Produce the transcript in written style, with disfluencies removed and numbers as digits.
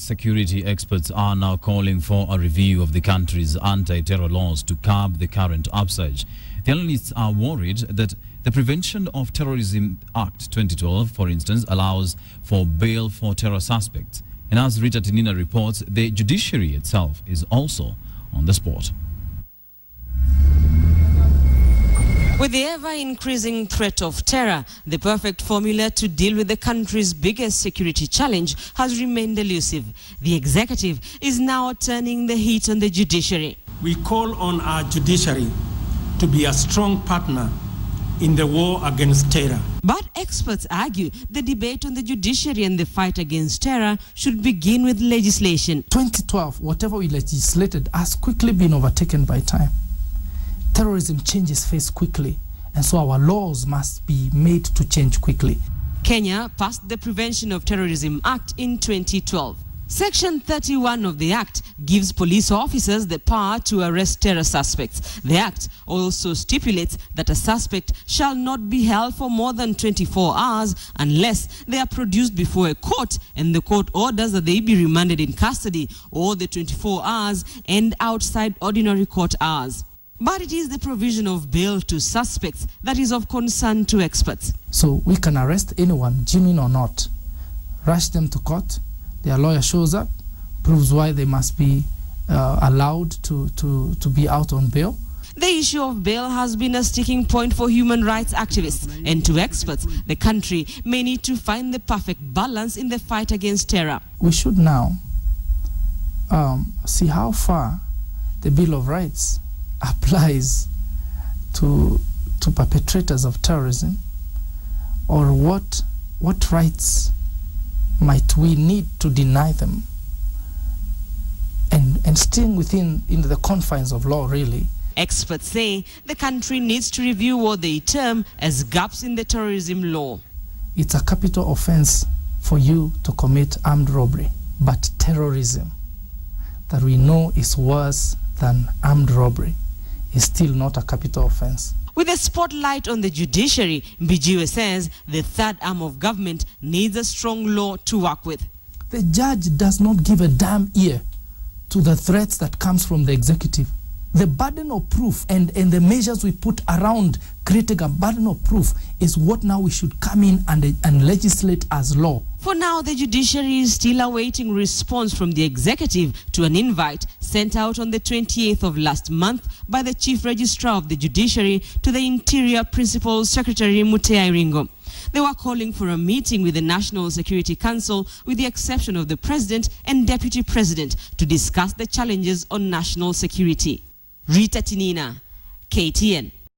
security experts are now calling for a review of the country's anti-terror laws to curb the current upsurge. The analysts are worried that the Prevention of Terrorism Act 2012, for instance, allows for bail for terror suspects. And as Rita Tinina reports, the judiciary itself is also on the spot. With the ever-increasing threat of terror, the perfect formula to deal with the country's biggest security challenge has remained elusive. The executive is now turning the heat on the judiciary. We call on our judiciary to be a strong partner in the war against terror. But experts argue the debate on the judiciary and the fight against terror should begin with legislation. 2012, whatever we legislated has quickly been overtaken by time. Terrorism changes face quickly, and so our laws must be made to change quickly. Kenya passed the Prevention of Terrorism Act in 2012. Section 31 of the Act gives police officers the power to arrest terror suspects. The Act also stipulates that a suspect shall not be held for more than 24 hours unless they are produced before a court and the court orders that they be remanded in custody, or the 24 hours end outside ordinary court hours. But it is the provision of bail to suspects that is of concern to experts. So we can arrest anyone, genuine or not, rush them to court, their lawyer shows up, proves why they must be allowed to be out on bail. The issue of bail has been a sticking point for human rights activists, and to experts, the country may need to find the perfect balance in the fight against terror. We should now see how far the Bill of Rights applies to perpetrators of terrorism, or what rights might we need to deny them, and staying within the confines of law, really. Experts say the country needs to review what they term as gaps in the terrorism law. It's a capital offense for you to commit armed robbery, but terrorism, that we know is worse than armed robbery, is still not a capital offense. With a spotlight on the judiciary, Mbijiwe says the third arm of government needs a strong law to work with. The judge does not give a damn ear to the threats that comes from the executive. The burden of proof and the measures we put around creating a burden of proof is what now we should come in and legislate as law. For now, the judiciary is still awaiting response from the executive to an invite sent out on the 28th of last month by the Chief Registrar of the Judiciary to the Interior Principal Secretary Mutea Iringo. They were calling for a meeting with the National Security Council, with the exception of the President and Deputy President, to discuss the challenges on national security. Rita Tinina, KTN.